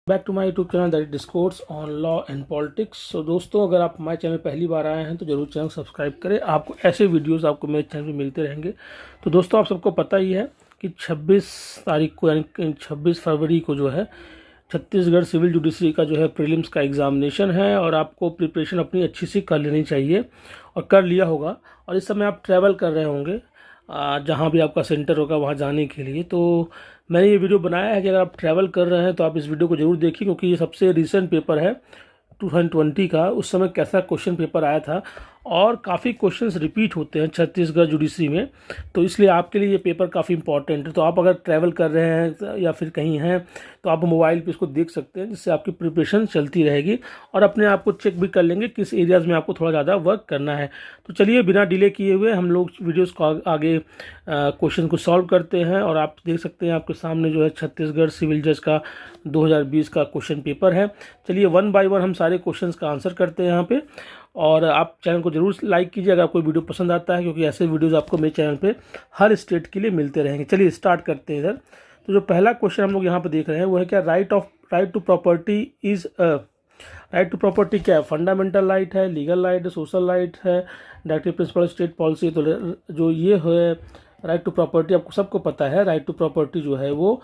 Back to my YouTube channel that discourse on law and politics. So दोस्तों, अगर आप हमारे चैनल पहली बार आए हैं तो जरूर चैनल सब्सक्राइब करें। आपको ऐसे वीडियोस आपको मेरे चैनल पे मिलते रहेंगे। तो दोस्तों, आप सबको पता ही है कि 26 तारीख को यानी 26 फरवरी को जो है छत्तीसगढ़ सिविल जुडिशरी का जो है प्रीलिम्स का एग्जामिनेशन है और आपको प्रिपरेशन अपनी अच्छी सी कर लेनी चाहिए और कर लिया होगा। और इस समय आप ट्रैवल कर रहे होंगे जहाँ भी आपका सेंटर होगा वहाँ जाने के लिए। तो मैंने ये वीडियो बनाया है कि अगर आप ट्रैवल कर रहे हैं तो आप इस वीडियो को ज़रूर देखिए, क्योंकि ये सबसे रिसेंट पेपर है 2020 का। उस समय कैसा क्वेश्चन पेपर आया था और काफ़ी क्वेश्चंस रिपीट होते हैं छत्तीसगढ़ जुडिशरी में, तो इसलिए आपके लिए ये पेपर काफ़ी इंपॉर्टेंट है। तो आप अगर ट्रैवल कर रहे हैं या फिर कहीं हैं तो आप मोबाइल पे इसको देख सकते हैं, जिससे आपकी प्रिपरेशन चलती रहेगी और अपने आप को चेक भी कर लेंगे किस एरियाज़ में आपको थोड़ा ज़्यादा वर्क करना है। तो चलिए बिना डिले किए हुए हम लोग वीडियोज़ को आगे क्वेश्चन को सॉल्व करते हैं। और आप देख सकते हैं आपके सामने जो है छत्तीसगढ़ सिविल जज का 2020 का क्वेश्चन पेपर है। चलिए वन बाय वन हम सारे क्वेश्चंस का आंसर करते हैं यहाँ पे। और आप चैनल को जरूर लाइक कीजिए अगर आपको वीडियो पसंद आता है, क्योंकि ऐसे वीडियोस आपको मेरे चैनल पे हर स्टेट के लिए मिलते रहेंगे। चलिए स्टार्ट करते हैं इधर। तो जो पहला क्वेश्चन हम लोग यहाँ पे देख रहे हैं वो है क्या, right to property is right to property क्या है? फंडामेंटल राइट है, लीगल राइट है, सोशल राइट है, डायरेक्टिव प्रिंसिपल स्टेट पॉलिसी। तो जो ये है राइट टू प्रॉपर्टी, आपको सबको पता है राइट टू प्रॉपर्टी जो है वो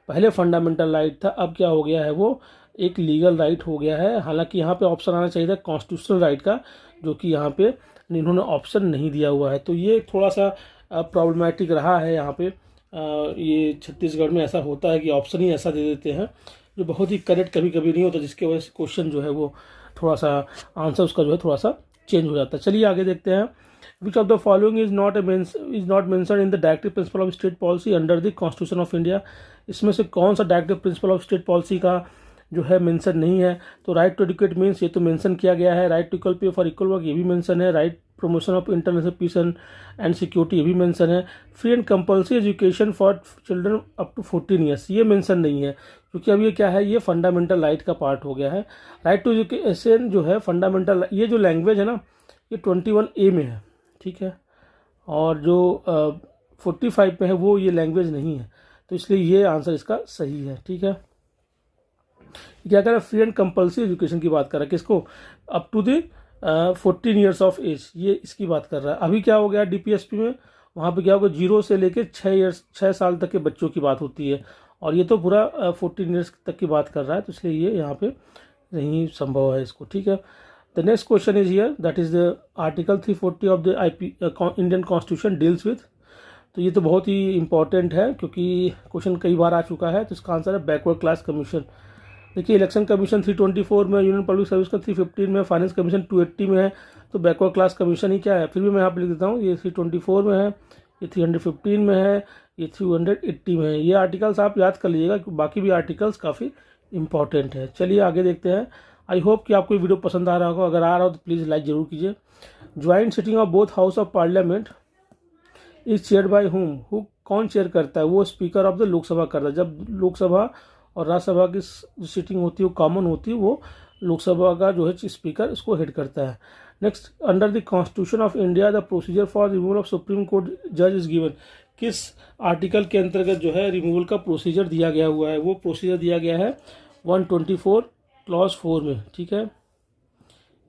पहले फंडामेंटल राइट था, अब क्या हो गया है वो एक लीगल राइट हो गया है। हालांकि यहाँ पे ऑप्शन आना चाहिए था कॉन्स्टिट्यूशनल राइट का, जो कि यहाँ पे इन्होंने ऑप्शन नहीं दिया हुआ है। तो ये थोड़ा सा प्रॉब्लमेटिक रहा है यहाँ पे। ये छत्तीसगढ़ में ऐसा होता है कि ऑप्शन ही ऐसा दे देते हैं जो बहुत ही करेक्ट कभी कभी नहीं होता, जिसकी वजह से क्वेश्चन जो है वो थोड़ा सा आंसर उसका जो है थोड़ा सा चेंज हो जाता है। चलिए आगे देखते हैं। विच of the following is not mention in the directive principle of state policy under the constitution of India? इसमें से कौन सा directive principle of state policy का जो है मेंशन नहीं है? तो राइट टू एजुकेट मीन्स ये तो मेंशन किया गया है, right to equal pay for equal work ये भी मेंशन है, right promotion of international peace and security ये भी मेंशन है, free and compulsory education for children up to 14 years ये मेंशन नहीं है, क्योंकि अब ये क्या है, ये फंडामेंटल राइट का पार्ट हो गया है। राइट टू एजुकेशन जो है फंडामेंटल, ये जो लैंग्वेज है ना ये 21A में है, ठीक है, और जो 45 में है वो ये लैंग्वेज नहीं है, तो इसलिए ये आंसर इसका सही है। ठीक है, क्या कर रहा है, फ्री एंड कंपल्सरी एजुकेशन की बात कर रहा है, किसको, up to the 14 years of age, ये इसकी बात कर रहा है। अभी क्या हो गया डीपीएसपी में, वहाँ पे क्या होगा 0 से लेके 6 साल तक के बच्चों की बात होती है, और ये तो पूरा 14 ईयर्स तक की बात कर रहा है, तो इसलिए ये यहाँ पे नहीं संभव है इसको। ठीक है, the next question is here, that is the article 340 of the Indian constitution deals with. तो ये तो बहुत ही इंपॉर्टेंट है, क्योंकि क्वेश्चन कई बार आ चुका है। तो इसका आंसर है बैकवर्ड क्लास कमीशन। देखिए, इलेक्शन कमीशन 324 में, यूनियन पब्लिक सर्विस का 315 में, फाइनेंस कमीशन 280 में है, तो बैकवर्ड क्लास कमीशन ही क्या है। फिर भी मैं यहाँ पे लिख देता हूँ, ये 324 में है, ये 315 में है, ये 380 में है। ये आर्टिकल्स आप याद कर लीजिएगा, बाकी भी आर्टिकल्स काफ़ी इंपॉर्टेंट है। चलिए आगे देखते हैं। आई होप कि आपको ये वीडियो पसंद आ रहा होगा, अगर आ रहा हो तो प्लीज़ लाइक जरूर कीजिए। Joint sitting of both house of parliament is chair by who कौन चेयर करता है? वो स्पीकर ऑफ द लोकसभा करता है। जब लोकसभा और राज्यसभा की जो सीटिंग होती है वो कॉमन होती है, वो लोकसभा का जो है स्पीकर इसको हेड करता है। Next, under the constitution of India the procedure for removal of supreme court जज इज गिवन। किस आर्टिकल के अंतर्गत जो है रिमूवल का प्रोसीजर दिया गया हुआ है? वो प्रोसीजर दिया गया है 124 क्लॉज 4 में। ठीक है,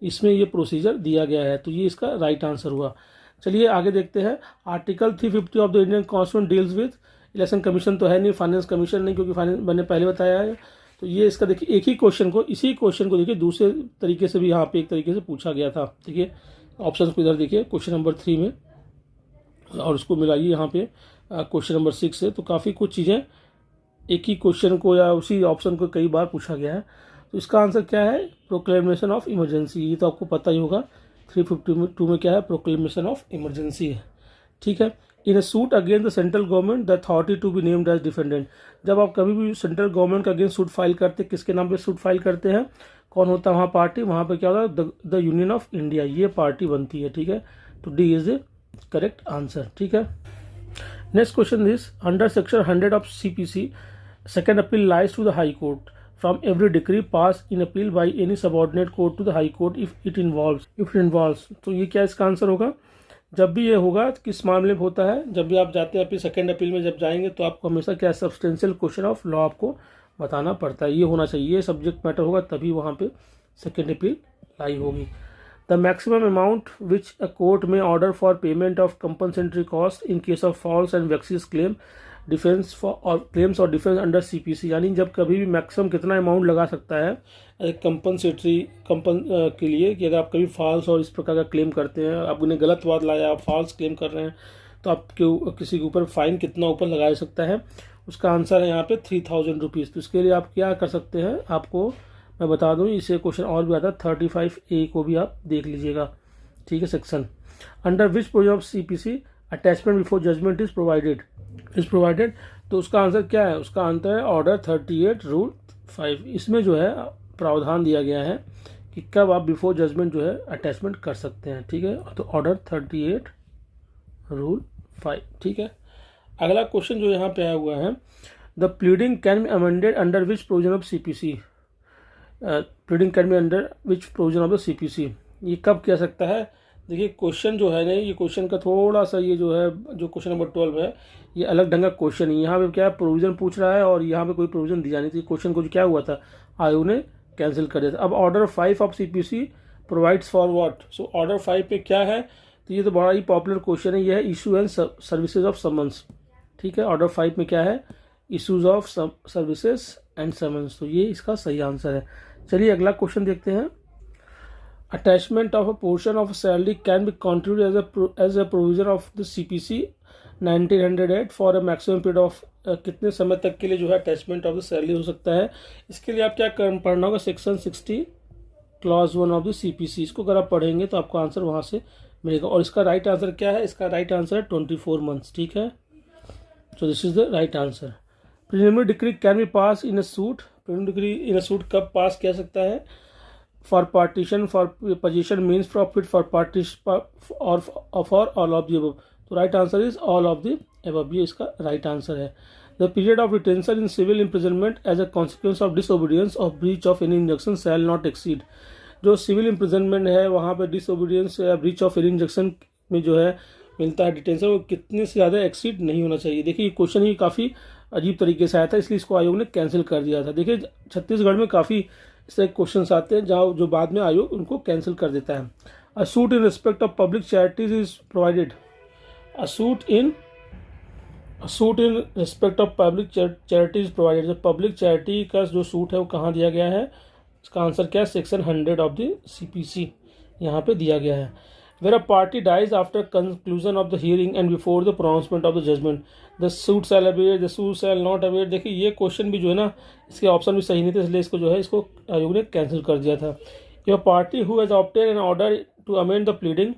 इसमें ये प्रोसीजर दिया गया है, तो ये इसका राइट आंसर हुआ। चलिए आगे देखते हैं। Article 350 of the Indian constitution deals with, election commission तो है नहीं, फाइनेंस कमीशन नहीं, क्योंकि फाइनेंस मैंने पहले बताया है। तो ये इसका देखिए, एक ही क्वेश्चन को, इसी क्वेश्चन को देखिए दूसरे तरीके से भी यहाँ पे एक तरीके से पूछा गया था। देखिए ऑप्शन को इधर देखिए क्वेश्चन नंबर 3 में, और उसको मिलाइए यहाँ पे क्वेश्चन नंबर 6 से, तो काफ़ी कुछ चीज़ें एक ही क्वेश्चन को या उसी ऑप्शन को कई बार पूछा गया है। तो इसका आंसर क्या है, प्रोक्लेमेशन ऑफ इमरजेंसी। ये तो आपको पता ही होगा, 352 में क्या है, प्रोक्लेमेशन ऑफ इमरजेंसी है। ठीक है, in a suit against the central government the authority to be named as defendant. जब आप कभी भी सेंट्रल गवर्नमेंट का अगेंस्ट सूट फाइल करते हैं, किसके नाम पे सूट फाइल करते हैं, कौन होता है वहाँ पार्टी? वहाँ पे क्या होता है, द यूनियन ऑफ इंडिया, ये पार्टी बनती है। ठीक है, तो D is the correct answer. ठीक है, next question this, under section 100 of CPC second appeal lies to the High Court from every decree pass in appeal by any subordinate court to the High Court if it involves. तो ये क्या इसका answer होगा? जब भी ये होगा, किस मामले में होता है, जब भी आप जाते हैं अपनी सेकेंड अपील में जब जाएंगे, तो आपको हमेशा क्या सब्सटेंशियल क्वेश्चन ऑफ लॉ आपको बताना पड़ता है, ये होना चाहिए, ये सब्जेक्ट मैटर होगा तभी वहाँ पे सेकेंड अपील लाई होगी। The maximum amount which a court may order for payment of compensatory cost in case of false and vexatious claim defence for claims और डिफेंस अंडर सीपीसी, यानी जब कभी भी मैक्सिमम कितना अमाउंट लगा सकता है कंपनसेटरी के लिए, कि अगर आप कभी फॉल्स और इस प्रकार का क्लेम करते हैं, आपने गलत बात लाया, आप फॉल्स क्लेम कर रहे हैं, तो आपके किसी के ऊपर फाइन कितना ऊपर लगाया सकता है, उसका आंसर है यहाँ पे 3000 रुपीज़। तो इसके लिए आप क्या कर सकते हैं, आपको मैं बता दूं, इसे क्वेश्चन और भी आता है 35A को भी आप देख लीजिएगा, ठीक है। Section under which provision of CPC attachment before judgment is provided, तो उसका आंसर क्या है, उसका आंसर है ऑर्डर 38 रूल 5। इसमें जो है प्रावधान दिया गया है कि कब आप बिफोर जजमेंट जो है अटैचमेंट कर सकते हैं, ठीक है। तो ऑर्डर 38 रूल 5, ठीक है। अगला क्वेश्चन जो यहाँ पे आया हुआ है, the pleading can be amended under which provision of CPC, pleading can be under which provision of the CPC, ये कब किया सकता है। देखिए क्वेश्चन जो है ना, ये क्वेश्चन का थोड़ा सा ये जो है, जो क्वेश्चन नंबर 12 है, ये अलग ढंग का क्वेश्चन है। यहाँ पे क्या है, प्रोविजन पूछ रहा है और यहाँ पे कोई प्रोविजन दिया नहीं थी। क्वेश्चन को जो क्या हुआ था, आयोग ने कैंसिल कर दिया था। अब order 5 of CPC provides for what, so order 5 पे क्या है, तो ये तो बड़ा ही पॉपुलर क्वेश्चन है, ये है issue and services of summons, ठीक है। ऑर्डर 5 में क्या है, issues of services and summons, तो ये इसका सही आंसर है। चलिए अगला क्वेश्चन देखते हैं। Attachment of a portion of salary can be contributed as a provision of the CPC 1908 for a maximum period of, कितने समय तक के लिए जो है अटैचमेंट ऑफ द सैलरी हो सकता है। इसके लिए आप क्या पढ़ना होगा, section 60 clause 1 of the CPC, इसको अगर आप पढ़ेंगे तो आपको आंसर वहाँ से मिलेगा। और इसका राइट आंसर क्या है, इसका राइट आंसर है 24 मंथ्स, ठीक है। So this is the right answer. Preliminary decree can be pass in a suit, preliminary decree in a suit कब पास किया सकता है, for partition, for possession, mesne profit, for partition और for all of the above. तो right answer is all of the above, ये इसका right answer है। The period of retention in civil imprisonment as a consequence of disobedience of breach of any injunction shall not exceed, जो civil imprisonment है वहाँ पे disobedience या breach of any injunction में जो है मिलता है डिटेंशन, वो कितने से ज़्यादा एक्सीड नहीं होना चाहिए। देखिए क्वेश्चन ही काफ़ी अजीब तरीके से आया था, इसलिए इसको आयोग ने कैंसिल कर दिया था। देखिए छत्तीसगढ़ में काफ़ी ऐसे क्वेश्चन आते हैं जहाँ जो बाद में आयोग उनको कैंसिल कर देता है। अ suit in respect of public charities is provided, a suit in respect of public charities provided, जो पब्लिक चैरिटी का जो सूट है वो कहाँ दिया गया है, इसका आंसर क्या है, सेक्शन 100 ऑफ द सीपीसी यहाँ पे दिया गया है। Where a party dies after conclusion of the hearing and before the pronouncement of the judgment, the suit shall abate, the suit shall not abate। देखिए ये क्वेश्चन भी जो है ना, इसके ऑप्शन भी सही नहीं थे, इसलिए इसको जो है इसको आयोग ने कैंसिल कर दिया था। Your party who has obtained an order to amend the pleading,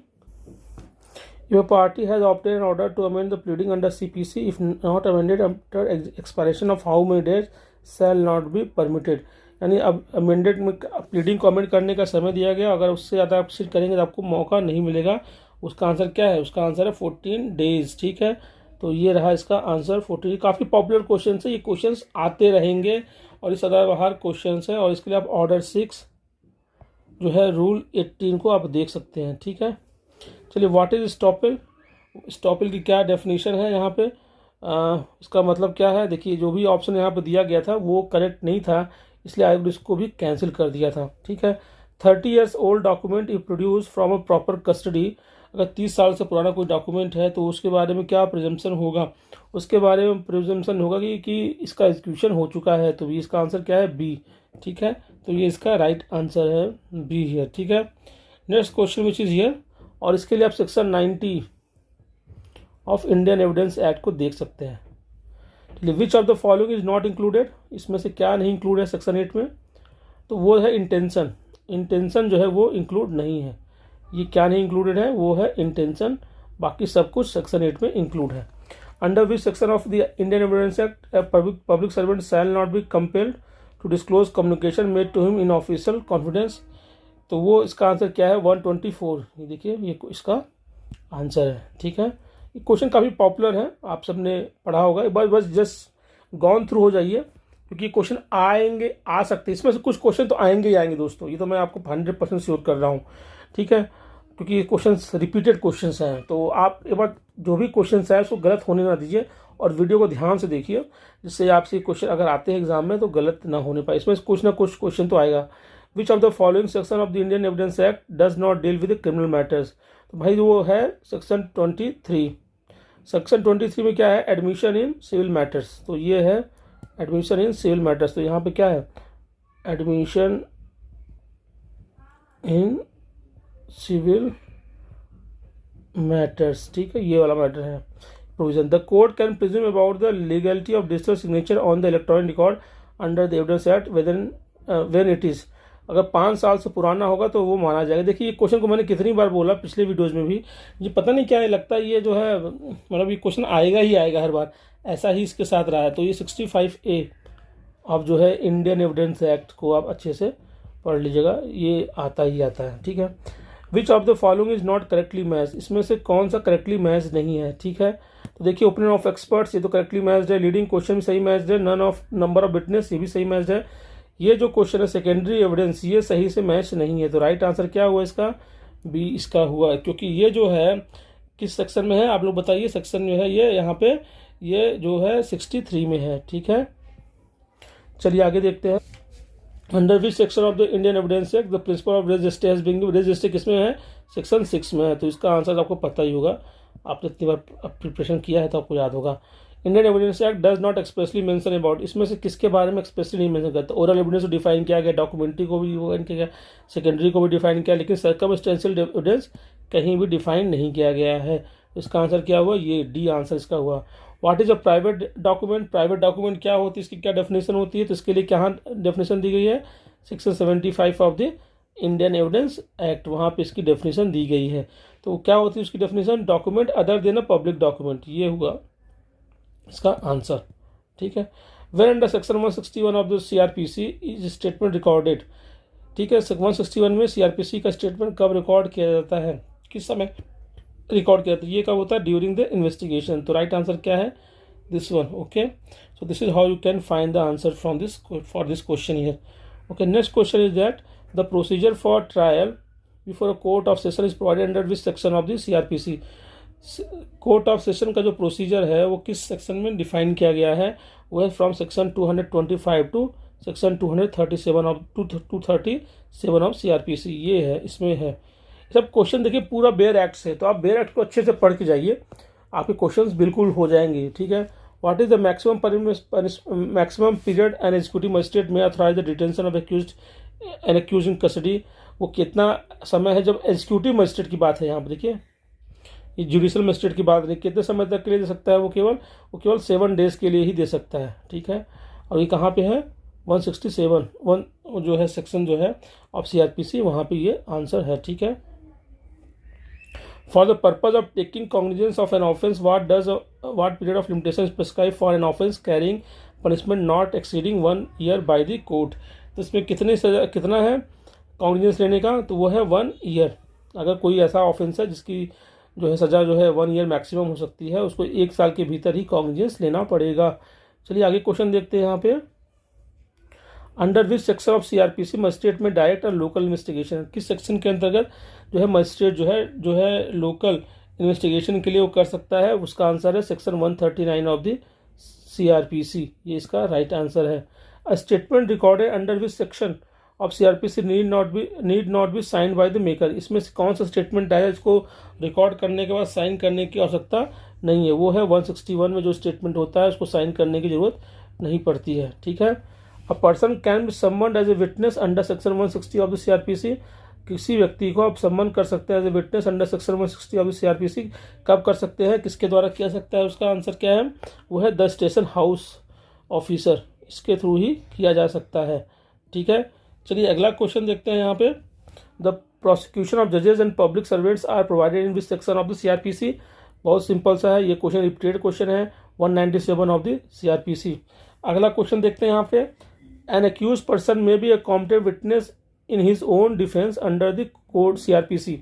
your party has obtained an order to amend the pleading under CPC if not amended after expiration of how many days shall not be permitted, यानी अब amended में pleading को amend करने का समय दिया गया, अगर उससे ज़्यादा आप सीट करेंगे तो आपको मौका नहीं मिलेगा। उसका आंसर क्या है, उसका आंसर है 14 डेज, ठीक है। तो ये रहा इसका आंसर 14। काफ़ी पॉपुलर क्वेश्चन है, ये क्वेश्चन आते रहेंगे और ये सदाबहार क्वेश्चन है, और इसके लिए आप ऑर्डर 6 जो है रूल 18 को आप देख सकते हैं, ठीक है। चलिए व्हाट इज स्टॉपिल, स्टॉपिल की क्या डेफिनेशन है यहाँ पे, इसका मतलब क्या है। देखिए जो भी ऑप्शन यहाँ पे दिया गया था वो करेक्ट नहीं था, इसलिए आयोग ने इसको भी कैंसिल कर दिया था, ठीक है। 30 years old document if produce from a proper custody, अगर 30 साल से पुराना कोई डॉक्यूमेंट है तो उसके बारे में क्या प्रिजम्पशन होगा, उसके बारे में प्रिजम्पशन होगा कि इसका एग्जीक्यूशन हो चुका है, तो इसका आंसर क्या है, बी, ठीक है। तो ये इसका राइट आंसर है बी हियर, ठीक है। Next question which is here, और इसके लिए आप section 90 of Indian Evidence act को देख सकते हैं। विच of the following is not included, इसमें से क्या नहीं इंक्लूड है सेक्शन 8 में, तो वो है इंटेंशन। इंटेंशन जो है वो इंक्लूड नहीं है, ये क्या नहीं इंक्लूडेड है, वो है इंटेंशन, बाकी सब कुछ सेक्शन 8 में इंक्लूड है। Under which section of the Indian Evidence Act public servant shall not be compelled to disclose communication made to him in official confidence, तो वो इसका आंसर क्या है, 124। ये देखिए ये इसका आंसर है, ठीक है। ये क्वेश्चन काफ़ी पॉपुलर है, आप सबने पढ़ा होगा, एक बार बस जस्ट गॉन थ्रू हो जाइए, क्योंकि क्वेश्चन आएंगे, आ सकते हैं, इसमें से कुछ क्वेश्चन तो आएंगे ही आएंगे दोस्तों, ये तो मैं आपको 100% श्योर कर रहा हूँ, ठीक है, क्योंकि ये क्वेश्चन रिपीटेड क्वेश्चन हैं। तो आप एक बार जो भी क्वेश्चन है उसको गलत होने ना दीजिए, और वीडियो को ध्यान से देखिए, जिससे आपसे क्वेश्चन अगर आते हैं एग्जाम में तो गलत ना होने पाए। इसमें कुछ ना कुछ क्वेश्चन तो आएगा। विच of the following section of the Indian Evidence act does not deal with criminal matters. तो भाई वो है सेक्शन 23। सेक्शन 23 में क्या है, एडमिशन इन सिविल मैटर्स। तो ये है एडमिशन इन सिविल मैटर्स। तो यहाँ पे क्या है, एडमिशन इन सिविल मैटर्स, ठीक है, ये वाला मैटर है provision. The court can presume about the legality of digital signature on the electronic record under the evidence act when it is. अगर 5 साल से पुराना होगा तो वो माना जाएगा। देखिए ये क्वेश्चन को मैंने कितनी बार बोला पिछले वीडियोज़ में भी, ये पता नहीं क्या है, लगता है ये जो है मतलब ये क्वेश्चन आएगा ही आएगा हर बार, ऐसा ही इसके साथ रहा है। तो ये 65A अब जो है इंडियन एविडेंस एक्ट को आप अच्छे से पढ़ लीजिएगा, ये आता ही आता है, ठीक है। Which of the following is not correctly match, इसमें से कौन सा करेक्टली मैच नहीं है, ठीक है। तो देखिए ओपिनियन ऑफ एक्सपर्ट्स, ये तो करेक्टली मैच्ड है। लीडिंग क्वेश्चन भी सही मैच्ड है। None of number of witness, ये भी सही मैच्ड है। ये जो क्वेश्चन है सेकेंडरी एविडेंस, ये सही से मैच नहीं है। तो राइट आंसर क्या हुआ इसका, बी इसका हुआ, क्योंकि ये जो है किस सेक्शन में है आप लोग बताइए। सेक्शन जो है ये यहाँ पे ये जो है 63 में है, ठीक है। चलिए आगे देखते हैं। Under which section of the Indian Evidence Act the principle of res gestae has been given. Res gestae किस में है, सेक्शन 6 में है। तो इसका आंसर आपको पता ही होगा, आपने इतनी बार प्रिपरेशन किया है तो आपको याद होगा। Indian Evidence act does not expressly mention about, इसमें से किसके बारे में एक्सप्रेसली नहीं मेंशन करता। ओरल एविडेंस को डिफाइन किया गया, डॉक्यूमेंट्री को भी डिफाइन किया गया, सेकेंडरी को भी डिफाइन किया, लेकिन सर्कमस्टेंशियल एविडेंस कहीं भी डिफाइन नहीं किया गया है। इसका आंसर क्या हुआ, ये डी आंसर इसका हुआ। What is a private document, private document क्या होती है, इसकी क्या डेफिनेशन होती है, तो इसके लिए क्या डेफिनेशन दी गई है, section 75 of the Indian Evidence act, वहाँ पे इसकी डेफिनेशन दी गई है। तो क्या होती है उसकी definition, document other than a public document, ये हुआ इसका आंसर, ठीक है। When under section 161 of the CRPC is statement recorded, ठीक है। 161 में CRPC का स्टेटमेंट कब रिकॉर्ड किया जाता है, किस समय रिकॉर्ड किया जाता है, ये कब होता है, ड्यूरिंग द इन्वेस्टिगेशन। तो राइट आंसर क्या है, this one, okay. So this is how you can find the answer from this for this question here, okay. Next question is that the procedure for trial before a court of session is provided under which section of the CRPC। Court of session का जो procedure है वो किस section में define किया गया है, वो है from section 225 to section 237 of CRPC, ये है, इसमें है। सब क्वेश्चन देखिए पूरा बेयर एक्ट से, तो आप बेयर एक्ट को अच्छे से पढ़ के जाइए, आपके क्वेश्चंस बिल्कुल हो जाएंगे, ठीक है। What is the maximum period an executive magistrate may authorise the detention of accused in custody, वो कितना समय है जब एग्जीक्यूटिव मजिस्ट्रेट की बात है, यहाँ पर देखिए ये जुडिशियल मजिस्ट्रेट की बात नहीं, कितने समय तक के लिए दे सकता है, वो केवल 7 डेज के लिए ही दे सकता है, ठीक है। और ये कहाँ पे है, 167 जो है सेक्शन जो है ऑफ CRPC, वहाँ पे ये आंसर है, ठीक है। For the purpose of taking cognizance of an offence what period of limitation is prescribe for an offence carrying punishment not exceeding 1 year by the court. तो इसमें कितना है कॉग्निजेंस लेने का, तो वो है 1 ईयर। अगर कोई ऐसा ऑफेंस है जिसकी जो है सज़ा जो है 1 ईयर मैक्सिमम हो सकती है, उसको 1 साल के भीतर ही कॉग्निजेंस लेना पड़ेगा। चलिए आगे क्वेश्चन देखते हैं यहाँ पे। Under which section of CRPC magistrate में डायरेक्ट और लोकल इन्वेस्टिगेशन, किस सेक्शन के अंतर्गत जो है मजिस्ट्रेट जो है लोकल इन्वेस्टिगेशन के लिए वो कर सकता है, उसका आंसर है सेक्शन 139 ऑफ द CRPC, ये इसका राइट आंसर है। A statement recorded under which section of CRPC need not be sign by the maker, इसमें से कौन सा स्टेटमेंट है इसको रिकॉर्ड करने के बाद साइन करने की आवश्यकता नहीं है, वो है 161 में जो स्टेटमेंट होता है उसको साइन करने की जरूरत नहीं पड़ती है, ठीक है। A person can be summoned as a witness under section 160 of the CRPC, किसी व्यक्ति को आप सम्मन कर सकते हैं as a witness under section 160 of the CRPC, कब कर सकते हैं, किसके द्वारा किया सकता है, उसका आंसर क्या है, वो है द स्टेशन हाउस ऑफिसर, इसके थ्रू ही किया जा सकता है, ठीक है। चलिए अगला क्वेश्चन देखते हैं यहाँ पे। द प्रोसिक्यूशन ऑफ जजेस and public servants are provided in which section of the CRPC, बहुत सिंपल सा है ये क्वेश्चन, रिपीटेड क्वेश्चन है, 197 ऑफ द CRPC। अगला क्वेश्चन देखते हैं यहाँ पे। An accuse person may be a competent witness in his own defence under the code CRPC,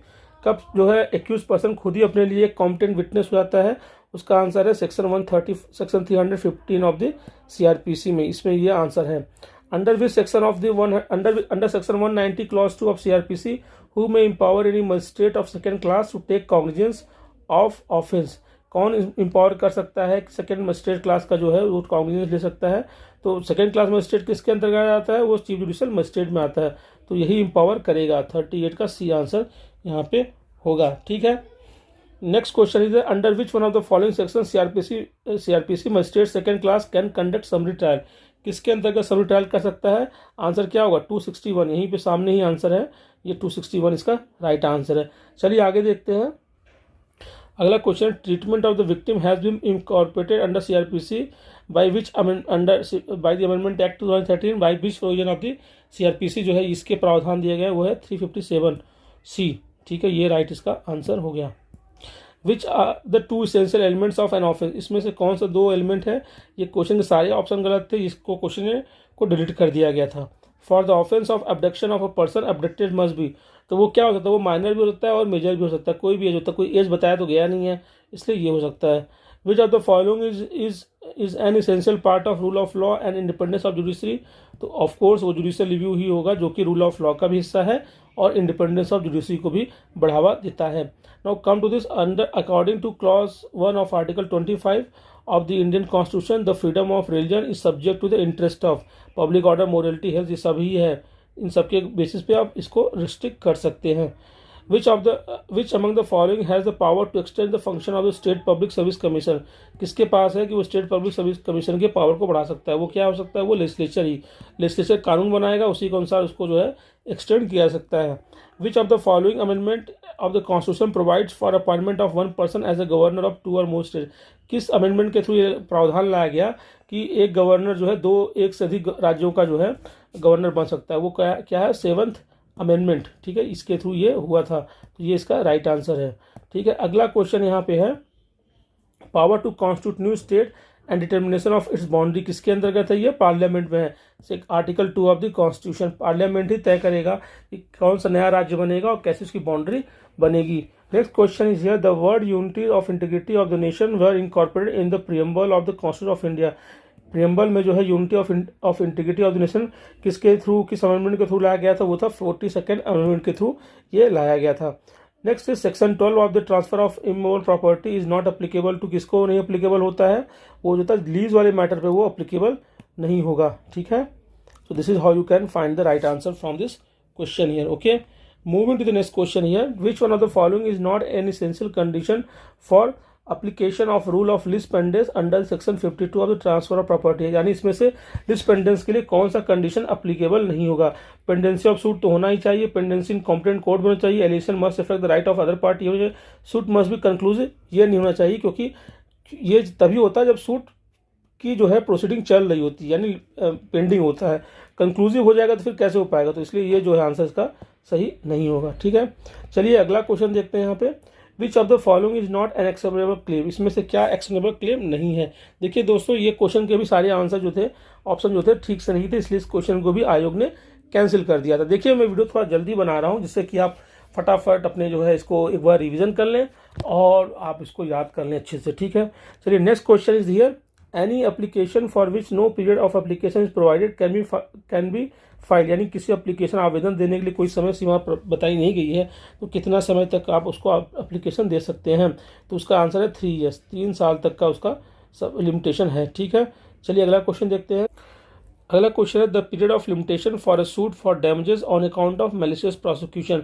कब जो है एक्यूज पर्सन खुद ही अपने लिए कॉम्पिटेंट विटनेस हो जाता है, उसका आंसर है सेक्शन 315 ऑफ द CRPC में, इसमें ये आंसर है। Under which section of the under section 190 clause 2 of CRPC who may empower any magistrate of second class to take cognizance of offence, कौन एम्पावर कर सकता है? सेकंड मजिस्ट्रेट क्लास का जो है वो कॉग्निजेंस ले सकता है। तो सेकंड क्लास मजिस्ट्रेट किसके अंतर्गत आता है? वो चीफ जुडिशियल मजिस्ट्रेट में आता है। तो यही एम्पावर करेगा। 38 का सी आंसर यहाँ पे होगा। ठीक है। Next question is under which one of the following section CrPC magistrate second class can conduct summary trial? किसके अंतर्गत समरी ट्रायल कर सकता है? आंसर क्या होगा? 261। यहीं पे सामने ही आंसर है, ये 261 इसका राइट आंसर है। चलिए आगे देखते हैं। अगला question, treatment of the victim has been incorporated under CRPC by which under by the amendment act 2013 by which provision of the CRPC जो है इसके प्रावधान दिए गए वो है 357C। ठीक है, ये राइट इसका आंसर हो गया। Which are the two essential elements of an offence? इसमें से कौन सा दो एलिमेंट है? ये क्वेश्चन के सारे ऑप्शन गलत थे, इसको क्वेश्चन को डिलीट कर दिया गया था। For the offence of abduction of a person abducted must be, तो वो क्या हो सकता है? वो माइनर भी हो सकता है और मेजर भी हो सकता है, कोई भी एज होता है। कोई एज बताया तो गया नहीं है, इसलिए ये हो सकता है। Which of the following is an essential part of rule of law and independence of judiciary? तो ऑफकोर्स वो जुडिशियल रिव्यू ही होगा, जो कि रूल ऑफ लॉ का भी हिस्सा है और इंडिपेंडेंस ऑफ जुडिशरी को भी बढ़ावा देता है। Now come to this, under according to clause 1 of article 25 of the Indian constitution the freedom of religion is subject to the interest of public order, morality, health, ये सभी है। इन सबके basis पे आप इसको रिस्ट्रिक्ट कर सकते हैं। Which among the following has the power to extend the function of the state public service commission? किसके पास है कि वो स्टेट पब्लिक सर्विस कमीशन के पावर को बढ़ा सकता है? वो क्या हो सकता है? वो लेजिस्लेचर कानून बनाएगा, उसी के अनुसार उसको जो है एक्सटेंड किया जा सकता है। Which of the following amendment of the constitution provides for appointment of one person as a governor of 2 और मोर स्टेट? किस अमेंडमेंट के थ्रू ये प्रावधान लाया गया कि एक गवर्नर जो है एक से अधिक राज्यों का जो है गवर्नर बन सकता है? वो क्या है? 7th amendment. ठीक है, इसके थ्रू ये हुआ था, तो ये इसका राइट आंसर है। ठीक है, अगला क्वेश्चन यहाँ पे है, power to constitute new state and determination of its boundary किसके अंतर्गत है? ये पार्लियामेंट में है। Article 2 of the constitution, parliament ही तय करेगा कि कौन सा नया राज्य बनेगा और कैसे उसकी बाउंड्री बनेगी। Next question is here, the word unity of integrity of the nation were incorporated in the preamble of the constitution of India? Preamble में जो है unity of integrity of the nation किसके थ्रू, किस amendment के through लाया गया था? वो था 42nd अमेंडमेंट के थ्रू ये लाया गया था। Next is section 12 of the transfer of immovable property is not applicable to, किसको नहीं अप्लीकेबल होता है? वो जो था लीज वाले मैटर पे वो अप्लीकेबल नहीं होगा। ठीक है, so this is how you can find the right answer from this question here. Okay, moving to the next question here, which one of the following is not an essential condition for application of rule of lis pendens under section 52 of the transfer of property? यानी इसमें से list pendens के लिए कौन सा condition applicable नहीं होगा? Pendency of suit तो होना ही चाहिए, पेंडेंसी इन कॉम्प्लेंट कोर्ट में होना चाहिए, allegation must affect the right of other party, suit must be conclusive, ये नहीं होना चाहिए, क्योंकि ये तभी होता है जब सूट की जो है प्रोसीडिंग चल रही होती है, यानी पेंडिंग होता है। कंक्लूसिव हो जाएगा तो फिर कैसे हो पाएगा? तो इसलिए ये जो है आंसर इसका सही नहीं होगा। ठीक है, चलिए अगला क्वेश्चन देखते हैं यहाँ पे, विच of the following is not N actionable claim? इसमें से क्या एक्शनेबल क्लेम नहीं है? देखिए दोस्तों, ये क्वेश्चन के भी सारे आंसर जो थे, ऑप्शन जो थे ठीक से नहीं थे, इसलिए इस क्वेश्चन को भी आयोग ने कैंसिल कर दिया था। देखिए मैं वीडियो थोड़ा जल्दी बना रहा हूँ, जिससे कि आप फटाफट अपने जो है इसको एक बार रिविजन कर लें और आप इसको याद कर लें अच्छे से। ठीक है, चलिए next question is here, any application for which no period of application is provided can be file? यानी किसी एप्लीकेशन आवेदन देने के लिए कोई समय सीमा बताई नहीं गई है, तो कितना समय तक आप उसको एप्लीकेशन दे सकते हैं? तो उसका आंसर है 3 ईयर्स, 3 साल तक का उसका सब लिमिटेशन है। ठीक है, चलिए अगला क्वेश्चन देखते हैं। अगला क्वेश्चन है, the period of limitation for a suit for damages on account of malicious prosecution?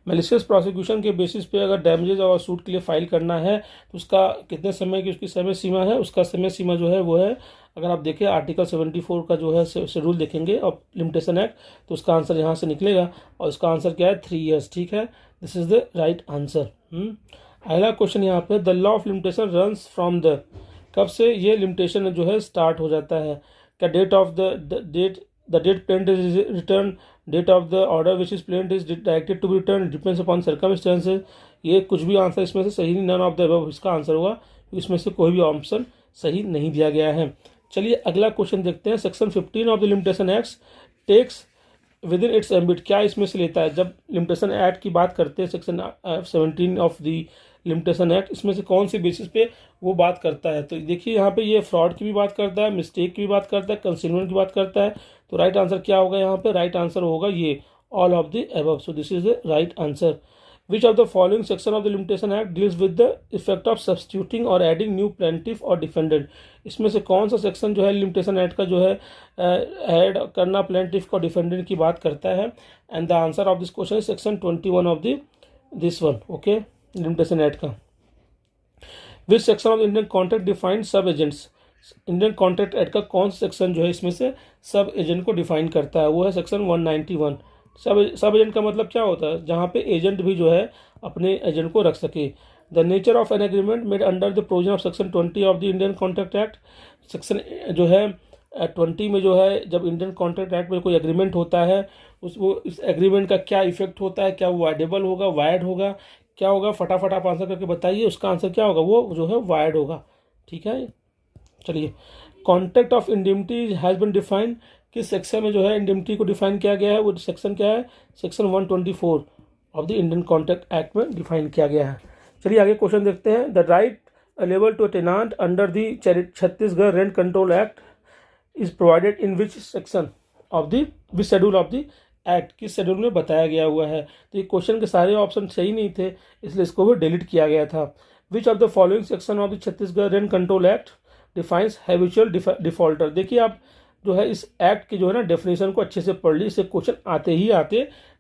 Malicious prosecution के बेसिस पे अगर डैमेजेस और सूट के लिए फाइल करना है तो उसका कितने समय की उसकी समय सीमा है? उसका समय सीमा जो है वो है, अगर आप देखें आर्टिकल 74 का जो है शेड्यूल देखेंगे ऑफ लिमिटेशन एक्ट, तो उसका आंसर यहाँ से निकलेगा और इसका आंसर क्या है? 3 ईयर्स। ठीक है, this is the right answer. अगला क्वेश्चन यहाँ पे, the law of limitation runs from the, कब से ये लिमिटेशन जो है स्टार्ट हो जाता है? क्या date of the date plaint is return, date of the order which is plaint is directed to be return, depends upon circumstances? ये कुछ भी आंसर इसमें से सही नहीं, नन ऑफ द अबव इसका आंसर होगा, इसमें से कोई भी ऑप्शन सही नहीं दिया गया है। चलिए अगला क्वेश्चन देखते हैं, section 15 of the limitation act takes within its ambit, क्या इसमें से लेता है? जब लिमिटेशन एक्ट की बात करते हैं, section 17 of the limitation act, इसमें से कौन से बेसिस पे वो बात करता है? तो देखिए यहाँ पे ये फ्रॉड की भी बात करता है, मिस्टेक की भी बात करता है, कंसीलमेंट की बात करता है। तो राइट आंसर क्या होगा यहाँ पे? राइट आंसर होगा ये all of the above. So this is the right answer. Which of the following section of the limitation act deals with the effect of substituting और एडिंग न्यू प्लेंटिफ और defendant. इसमें से कौन सा section जो है लिमिटेशन एक्ट का जो है ऐड करना प्लेंटिफ और डिफेंडेंट की बात करता है? And the answer of this question is section 21 of this one, okay, limitation act का। Which section of Indian contract defined sub agents? Indian contract act का कौन सा सेक्शन जो है इसमें से सब एजेंट को डिफाइन करता है? वो है सेक्शन 191। सब एजेंट का मतलब क्या होता है? जहाँ पे एजेंट भी जो है अपने एजेंट को रख सके। The nature of an agreement made under the provision of section 20 of the Indian contract act. Section जो है 20 में जो है जब इंडियन कॉन्ट्रैक्ट एक्ट में कोई एग्रीमेंट होता है इस एग्रीमेंट का क्या इफेक्ट होता है, क्या वो वाइडेबल होगा, वायड होगा, क्या होगा? फटाफट आप आंसर करके बताइए, उसका आंसर क्या होगा? वो जो है वायड होगा, ठीक है। चलिए, contract of indemnity has been defined, किस सेक्शन में जो है इंडिमनिटी को डिफाइन किया गया है? वो सेक्शन क्या है? Section 124 of the Indian contract act में डिफाइन किया गया है। चलिए आगे क्वेश्चन देखते हैं। The right available to tenant under the Chhattisgarh rent control act is provided in which section of the which schedule of the act? किस शेड्यूल में बताया गया हुआ है? तो ये क्वेश्चन के सारे ऑप्शन सही नहीं थे, इसलिए इसको भी डिलीट किया गया था। विच of the following section of the Chhattisgarh rent control act defines habitual defaulter? देखिए, आप जो है इस एक्ट की जो है ना डेफिनेशन को अच्छे से पढ़ ली, इससे क्वेश्चन आते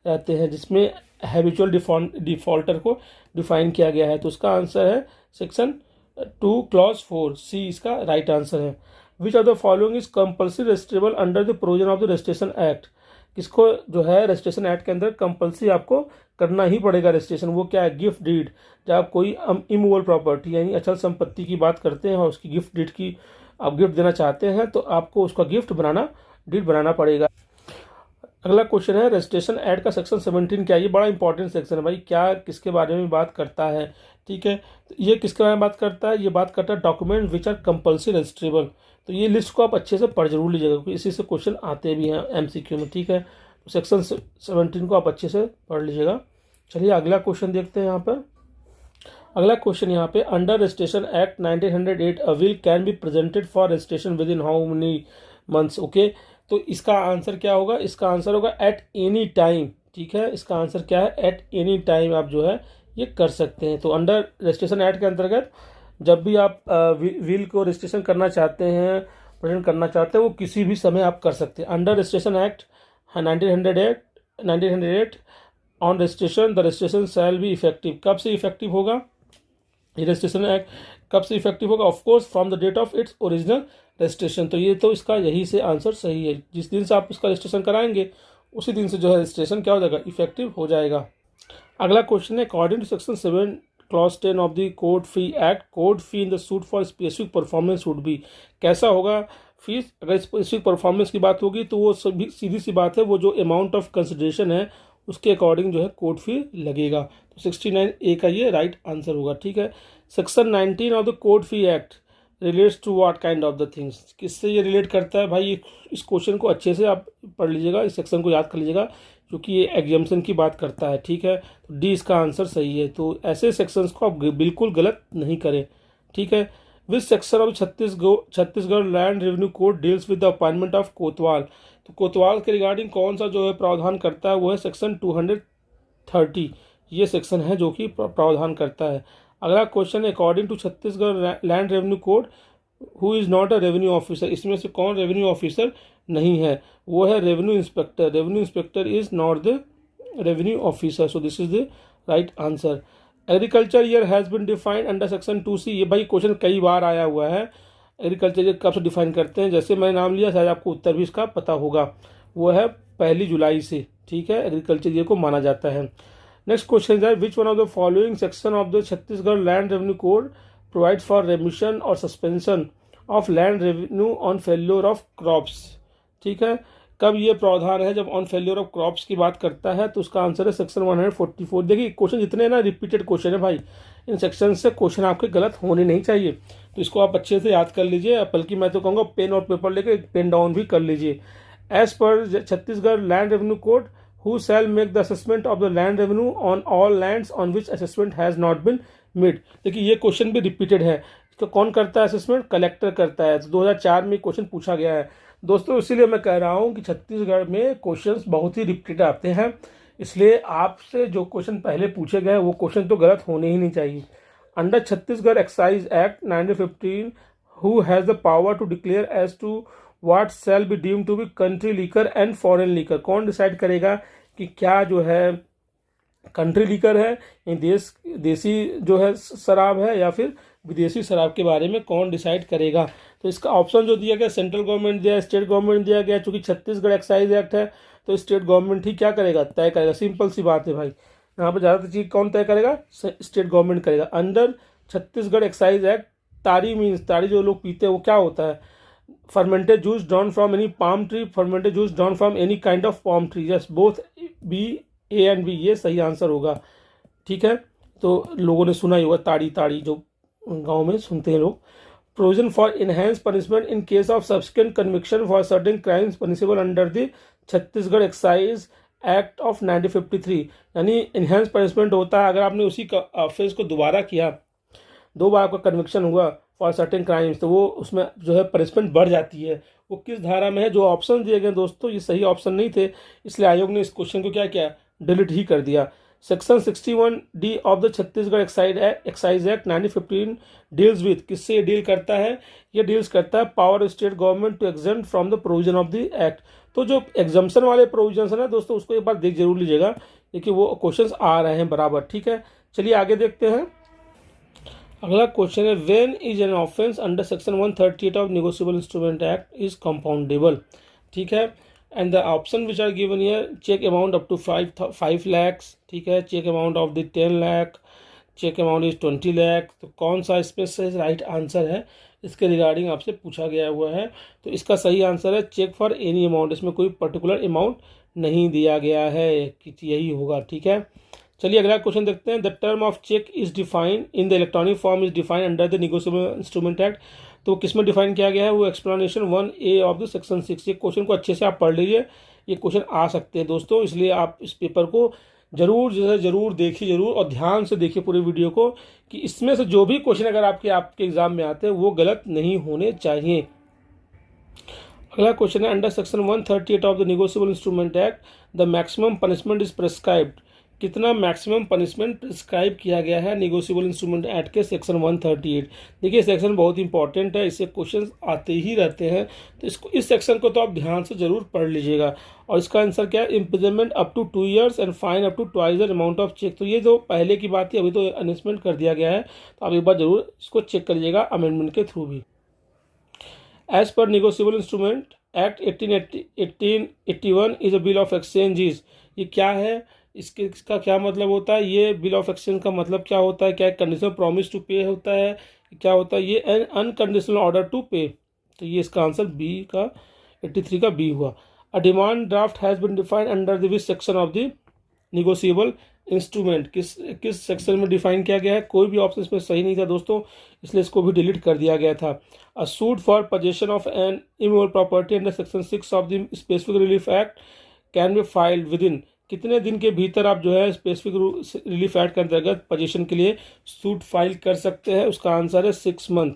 रहते हैं जिसमें हैबिचुअल डिफॉल्टर को डिफाइन किया गया है। तो उसका आंसर है सेक्शन 2 क्लॉज 4 सी, इसका राइट आंसर है। Which of the following is compulsory registrable under the provision of the registration act? किसको जो है रजिस्ट्रेशन एक्ट के अंदर कंपल्सरी आपको करना ही पड़ेगा रजिस्ट्रेशन? वो क्या है? Gift deed. जब आप कोई इमूवेबल प्रॉपर्टी यानी अचल संपत्ति की बात करते हैं और उसकी गिफ्ट डीड की आप गिफ्ट देना चाहते हैं तो आपको उसका डीड बनाना पड़ेगा। अगला क्वेश्चन है, रजिस्ट्रेशन एक्ट का सेक्शन 17 क्या है? ये बड़ा इंपॉर्टेंट सेक्शन है भाई। क्या किसके बारे में बात करता है? ठीक है, तो ये किसके बारे में बात करता है? ये बात करता है document which are compulsory registrable. तो ये लिस्ट को आप अच्छे से पढ़ जरूर लीजिएगा क्योंकि इसी से क्वेश्चन आते भी हैं एमसीक्यू में, ठीक है। तो सेक्शन 17 को आप अच्छे से पढ़ लीजिएगा। चलिए अगला क्वेश्चन देखते हैं यहाँ पर। अगला क्वेश्चन यहाँ पे, under registration act 1908 a will can be presented for registration with in how many months? Okay, तो इसका आंसर क्या होगा? इसका आंसर होगा एट एनी टाइम, ठीक है। इसका आंसर क्या है? एट एनी टाइम आप जो है ये कर सकते हैं। तो अंडर रजिस्ट्रेशन एक्ट के अंतर्गत जब भी आप विल को रजिस्ट्रेशन करना चाहते हैं, प्रेजेंट करना चाहते हैं, वो किसी भी समय आप कर सकते हैं। Under registration act 1908 on registration the registration shall be effective. कब से इफेक्टिव होगा ये रजिस्ट्रेशन एक्ट? कब से इफेक्टिव होगा? Of course from the date of its original registration. तो ये तो इसका यही से आंसर सही है। जिस दिन से आप इसका रजिस्ट्रेशन कराएंगे उसी दिन से जो है रजिस्ट्रेशन क्या हो जाएगा? इफेक्टिव हो जाएगा। अगला क्वेश्चन है, according to section 7 clause 10 of the code fee act, code fee in the suit for specific performance would be. कैसा होगा फीस? अगर स्पेसिफिक परफॉर्मेंस की बात होगी तो वो सभी सीधी सी बात है, वो जो अमाउंट ऑफ कंसिडरेशन है उसके अकॉर्डिंग जो है कोड फी लगेगा। तो 69A का ये राइट आंसर होगा, ठीक है। Section 19 of the code fee act relates to what kind of the things? किससे ये रिलेट करता है भाई? इस क्वेश्चन को अच्छे से आप पढ़ लीजिएगा, इस सेक्शन को याद कर लीजिएगा क्योंकि ये एग्जाम्शन की बात करता है, ठीक है। तो डी इसका आंसर सही है। तो ऐसे सेक्शंस को आप बिल्कुल गलत नहीं करें, ठीक है। विच section of Chhattisgarh land revenue code deals with the appointment of कोतवाल? तो कोतवाल के रिगार्डिंग कौन सा जो है प्रावधान करता है? वो है सेक्शन 230। ये सेक्शन है जो कि प्रावधान करता है। अगला क्वेश्चन है, according to Chhattisgarh land revenue code who is not a revenue officer? इसमें से कौन रेवेन्यू ऑफिसर नहीं है? वो है revenue inspector. Revenue inspector is not the revenue officer, so this is the right answer. Agriculture year has been defined under section 2C। ये भाई question कई बार आया हुआ है। एग्रीकल्चर ईयर कब से डिफाइन करते हैं? जैसे मैंने नाम लिया शायद आपको उत्तर भी इसका पता होगा, वो है 1 जुलाई से, ठीक है, एग्रीकल्चर ईयर को माना जाता है। नेक्स्ट क्वेश्चन है, which one of the following section of the Chhattisgarh land revenue code provide for remission और suspension of land revenue on failure of crops? ठीक है, कब ये प्रावधान है? जब ऑन फेल्योर ऑफ क्रॉप्स की बात करता है तो उसका आंसर है सेक्शन 144। देखिए क्वेश्चन जितने ना रिपीटेड क्वेश्चन है भाई, इन सेक्शन से क्वेश्चन आपके गलत होने नहीं चाहिए, तो इसको आप अच्छे से याद कर लीजिए। बल्कि मैं तो कहूँगा पेन और पेपर लेके पेन डाउन भी कर लीजिए। As per Chhattisgarh land revenue code who shall make the assessment of the land revenue on all lands on which assessment has not been made? देखिए ये क्वेश्चन भी रिपीटेड है। तो कौन करता है असेसमेंट? कलेक्टर करता है। तो 2004 में क्वेश्चन पूछा गया है दोस्तों, इसीलिए मैं कह रहा हूँ कि छत्तीसगढ़ में क्वेश्चंस बहुत ही रिपीटेड आते हैं। इसलिए आपसे जो क्वेश्चन पहले पूछे गए वो क्वेश्चन तो गलत होने ही नहीं चाहिए। Under Chhattisgarh excise act 1915 who has the power to declare as to what shall be deem to be country liquor and foreign liquor. कौन डिसाइड करेगा कि क्या जो है कंट्री लीकर है, देसी जो है शराब है या फिर विदेशी शराब के बारे में कौन डिसाइड करेगा। तो इसका ऑप्शन जो दिया गया सेंट्रल गवर्नमेंट दिया, स्टेट गवर्नमेंट दिया गया। चूंकि छत्तीसगढ़ एक्साइज एक्ट है तो स्टेट गवर्नमेंट ही क्या करेगा, तय करेगा। सिंपल सी बात है भाई, यहाँ पर ज़्यादातर चीज़ कौन तय करेगा, स्टेट गवर्नमेंट करेगा। Under Chhattisgarh excise act toddy means, ताड़ी जो लोग पीते हैं वो क्या होता है, fermented juice drawn from any palm tree, fermented juice drawn from any kind of palm tree. Yes, both B, A and B, ये सही आंसर होगा। ठीक है, तो लोगों ने सुना ही होगा ताड़ी, ताड़ी जो गांव में सुनते हैं लोग। Provision for enhance punishment in case of subsequent conviction for certain crimes punishable under the Chhattisgarh excise act of 1953। यानी इनहेंस पनिशमेंट होता है अगर आपने उसी ऑफेंस को दोबारा किया, 2 बार आपका कन्विक्शन हुआ फॉर सर्टेन क्राइम्स, तो वो उसमें जो है पनिशमेंट बढ़ जाती है। वो किस धारा में है, जो ऑप्शन दिए गए दोस्तों ये सही ऑप्शन नहीं थे, इसलिए आयोग ने इस क्वेश्चन को क्या किया, डिलीट ही कर दिया। Section 61D of the Chhattisgarh excise act 1915 deals with, किससे डील करता है, ये डील्स करता है power state government to exempt from the provision of the act. तो जो एग्जाम्पशन वाले प्रोविजन है ना दोस्तों, उसको एक बार देख जरूर लीजिएगा, देखिए वो क्वेश्चंस आ रहे हैं बराबर। ठीक है, चलिए आगे देखते हैं। अगला क्वेश्चन है, when is an offence under section 138 of negotiable instrument act is compoundable. ठीक है, and the option which are given here, cheque amount up to 5 lakhs। ठीक है, cheque amount of the 10 lakh, cheque amount is 20 lakh। तो कौन सा इसमें से right answer है, इसके रिगार्डिंग आपसे पूछा गया हुआ है। तो इसका सही आंसर है चेक फॉर एनी अमाउंट। इसमें कोई पर्टिकुलर अमाउंट नहीं दिया गया है कि यही होगा। ठीक है, चलिए अगला क्वेश्चन देखते हैं। The term of cheque is defined in the electronic form is defined under the negotiable instrument act. तो किस में डिफाइन किया गया है, वो explanation 1A of the section 6। ये क्वेश्चन को अच्छे से आप पढ़ लीजिए, ये क्वेश्चन आ सकते हैं दोस्तों, इसलिए आप इस पेपर को जरूर देखिए जरूर, और ध्यान से देखिए पूरे वीडियो को, कि इसमें से जो भी क्वेश्चन अगर आपके एग्जाम में आते हैं वो गलत नहीं होने चाहिए। अगला क्वेश्चन है, under section 138 of the negotiable instrument act the maximum punishment is prescribed. कितना मैक्सिमम पनिशमेंट प्रिस्क्राइब किया गया है नेगोशिएबल इंस्ट्रूमेंट एक्ट के सेक्शन 138। देखिए सेक्शन बहुत इंपॉर्टेंट है, इससे क्वेश्चन आते ही रहते हैं, तो इस सेक्शन को तो आप ध्यान से जरूर पढ़ लीजिएगा। और इसका आंसर क्या है, imprisonment up to 2 years and fine up to twice the amount of cheque. तो ये जो पहले की बात थी, अभी तो अनाउंसमेंट कर दिया गया है, तो आप एक बार जरूर इसको चेक कर लीजिएगा अमेंडमेंट के थ्रू भी। As per negotiable instrument act 1881 is a bill of exchanges. ये क्या है, इसका क्या मतलब होता है, ये बिल ऑफ एक्सचेंज का मतलब क्या होता है, क्या कंडीशनल प्रॉमिस टू पे होता है, क्या होता है, ये एन अनकंडीशनल ऑर्डर टू पे। तो ये इसका आंसर बी का 83 का बी हुआ। A demand draft has been defined under the which section of the negotiable instrument. किस सेक्शन में डिफाइन किया गया है, कोई भी ऑप्शन इसमें सही नहीं था दोस्तों, इसलिए इसको भी डिलीट कर दिया गया था। अ suit for possession of N immovable property under section 6 of the specific relief act can be filed with in. कितने दिन के भीतर आप जो है स्पेसिफिक रिलीफ एक्ट के अंतर्गत पोजीशन के लिए सूट फाइल कर सकते हैं, उसका आंसर है 6 month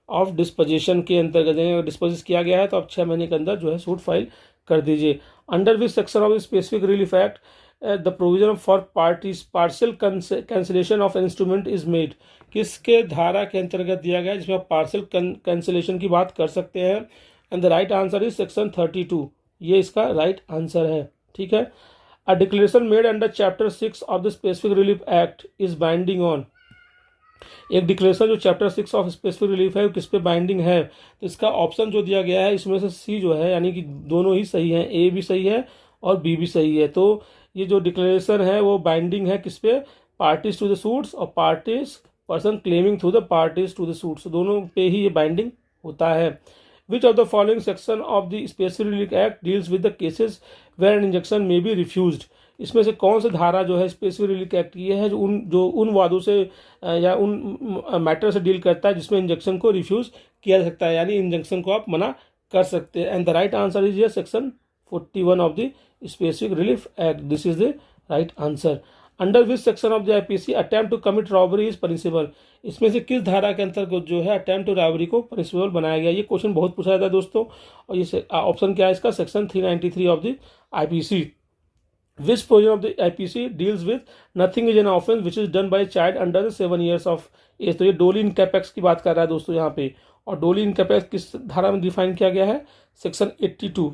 ऑफ डिस्पोजिशन के अंतर्गत। डिस्पोज किया गया है तो आप 6 महीने के अंदर जो है सूट फाइल कर दीजिए। Under which section of specific relief act the provision for partial cancellation of instrument is made. किसके धारा के अंतर्गत दिया गया है जिसमें आप पार्शियल कैंसिलेशन की बात कर सकते हैं, and the right answer is section 32। ये इसका राइट आंसर है। ठीक है, A declaration made under Chapter 6 of the Specific Relief Act is binding on। एक डिक्लेरेशन जो चैप्टर 6 ऑफ स्पेसिफिक रिलीफ है किस पे बाइंडिंग है, तो इसका ऑप्शन जो दिया गया है इसमें से सी जो है, यानी कि दोनों ही सही हैं, ए भी सही है और बी भी सही है। तो ये जो डिक्लेरेशन है वो बाइंडिंग है किस पे, पार्टीज टू द सूट्स और parties person claiming through the parties to the suits, दोनों पे ही ये बाइंडिंग होता है। Which of the following section of the Specific Relief Act deals with the cases where an injunction may be refused। इसमें से कौन सा धारा जो है स्पेसिफिक रिलीफ एक्ट की है जो उन वादों से या उन मैटर से डील करता है जिसमें इंजेक्शन को रिफ्यूज किया जा सकता है, यानी इंजेक्शन को आप मना कर सकते हैं। And the right answer is section 41 of the specific relief act. This is the right answer. Under which section of the IPC attempt to commit robbery is punishable. इसमें से किस धारा के अंतर्गत जो है अटेम्प्ट टू रॉबरी को punishable बनाया गया। ये क्वेश्चन बहुत पूछा जाता है दोस्तों, और ये ऑप्शन क्या है इसका, section 393 of the IPC. Which provision of the IPC deals with nothing is an offense which is done by a child under the 7 years of age। तो ये डोली इन कैपेक्स की बात कर रहा है दोस्तों यहाँ पे, और डोली इन कैपेक्स किस धारा में डिफाइन किया गया है, section 82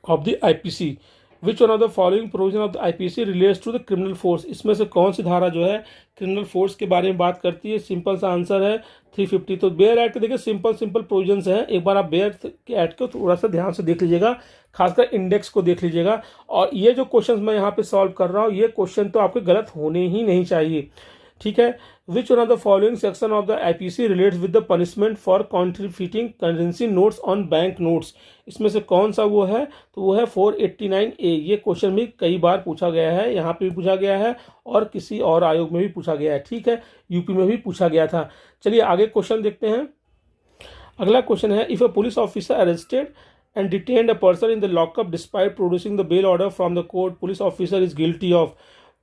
of the IPC. Which one of the following provision of the IPC relates to the criminal force. इसमें से कौन सी धारा जो है क्रिमिनल फोर्स के बारे में बात करती है? सिंपल सा आंसर है 350। तो बेयर एक्ट के देखिए सिंपल प्रोविजंस हैं, एक बार आप बेयर के एक्ट को थोड़ा सा ध्यान से देख लीजिएगा, खासकर इंडेक्स को देख लीजिएगा। और ये जो क्वेश्चन मैं यहाँ पे सॉल्व कर रहा हूँ, ये क्वेश्चन तो आपके गलत होने ही नहीं चाहिए, ठीक है। Which one of the following section of the IPC relates with the punishment for counterfeiting currency notes on bank notes. इसमें से कौन सा वो है? तो वो है 489A। ये क्वेश्चन भी कई बार पूछा गया है, यहाँ पे भी पूछा गया है और किसी और आयोग में भी पूछा गया है, ठीक है, यूपी में भी पूछा गया था। चलिए आगे क्वेश्चन देखते हैं। अगला क्वेश्चन है, if a police officer arrested and detained a person in the lockup despite producing the bail order from the court, police officer is guilty of।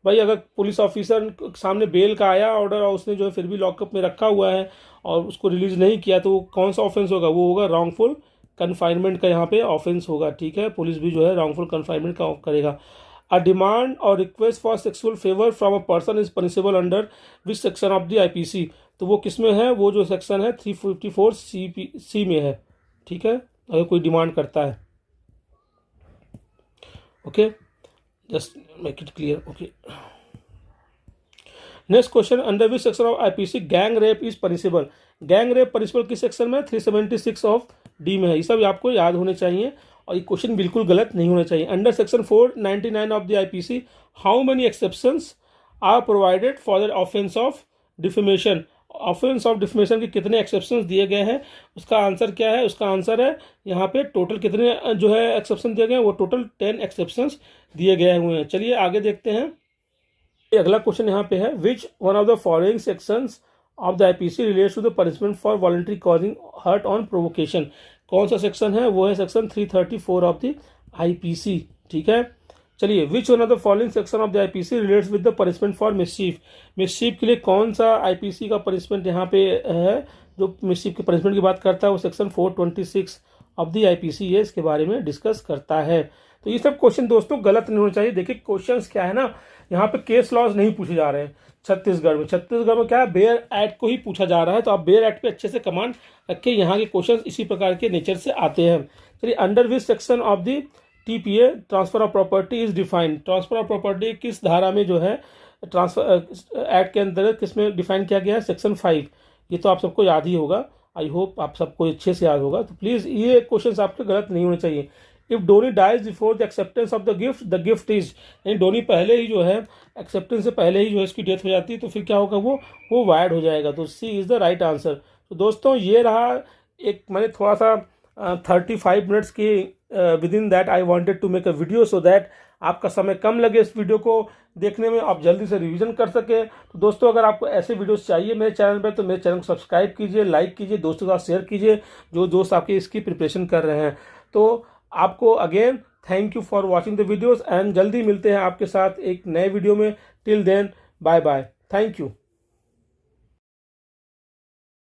भाई अगर पुलिस ऑफिसर सामने बेल का आया ऑर्डर और उसने जो है फिर भी लॉकअप में रखा हुआ है और उसको रिलीज नहीं किया, तो कौन सा ऑफेंस होगा? वो होगा रॉन्गफुल कन्फाइनमेंट का यहाँ पे ऑफेंस होगा, ठीक है। पुलिस भी जो है रॉन्गफुल कन्फाइनमेंट का करेगा। अ डिमांड और request for sexual favour from a person is punishable under which section of the IPC. तो वो किस में है? वो जो सेक्शन है 354C में है, ठीक है, अगर कोई डिमांड करता है। Okay, just make it clear. Okay, next question, under which section of IPC gang rape is punishable. Gang rape punishable किस सेक्शन में? 376 ऑफ डी में है। ये सब आपको याद होने चाहिए और ये क्वेश्चन बिल्कुल गलत नहीं होने चाहिए। Under section 499 of the IPC how many exceptions are provided for the offence of defamation. Offence of defamation के कितने एक्सेप्शंस दिए गए हैं? उसका आंसर क्या है? उसका आंसर है यहाँ पे टोटल कितने जो है एक्सेप्शन दिए गए हैं, वो टोटल 10 एक्सेप्शंस दिए गए हुए हैं। चलिए आगे देखते हैं। अगला क्वेश्चन यहाँ पे है, which one of the following sections of the IPC relates to the punishment for voluntary causing hurt on provocation. कौन सा सेक्शन है? वो है सेक्शन 334 ऑफ द आईपीसी, ठीक है। चलिए, विच one of the following section of the IPC relates with the punishment for mischief. Mischief के लिए कौन सा आईपीसी का पनिशमेंट यहाँ पे है जो मिसचीफ के पनिशमेंट की बात करता है? वो सेक्शन 426 ऑफ द आईपीसी ये इसके बारे में डिस्कस करता है। तो ये सब क्वेश्चन दोस्तों गलत नहीं होने चाहिए। देखिए क्वेश्चंस क्या है ना, यहाँ पे केस लॉज नहीं पूछे जा रहे हैं। छत्तीसगढ़ में क्या है, बेयर एक्ट को ही पूछा जा रहा है। तो आप बेयर एक्ट पे अच्छे से कमांड रख के यहाँ के क्वेश्चन इसी प्रकार के नेचर से आते हैं। चलिए, under which section of the TPA transfer of property is defined. Transfer of property किस धारा में जो है ट्रांसफर एक्ट के अंतर्गत किस में डिफाइन किया गया है? सेक्शन 5। ये तो आप सबको याद ही होगा, आई होप आप सबको अच्छे से याद होगा। तो प्लीज़ ये क्वेश्चंस आपके गलत नहीं होने चाहिए। If donee dies before the acceptance of the gift is, यानी डोनी पहले ही जो है एक्सेप्टेंस से पहले ही जो है इसकी डेथ हो जाती है, तो फिर क्या होगा? वो वायड हो जाएगा। तो सी इज़ द राइट आंसर। तो दोस्तों ये रहा एक, मैंने थोड़ा सा 35 मिनट्स की within that I wanted to make a video so that आपका समय कम लगे इस वीडियो को देखने में, आप जल्दी से रिवीजन कर सके। तो दोस्तों अगर आपको ऐसे वीडियोस चाहिए मेरे चैनल पर, तो मेरे चैनल को सब्सक्राइब कीजिए, लाइक कीजिए, दोस्तों के साथ शेयर कीजिए जो दोस्त आपकी इसकी प्रिपरेशन कर रहे हैं। तो आपको again thank you for watching the videos and जल्दी मिलते हैं आपके साथ एक नए वीडियो में। Till then bye bye, thank you.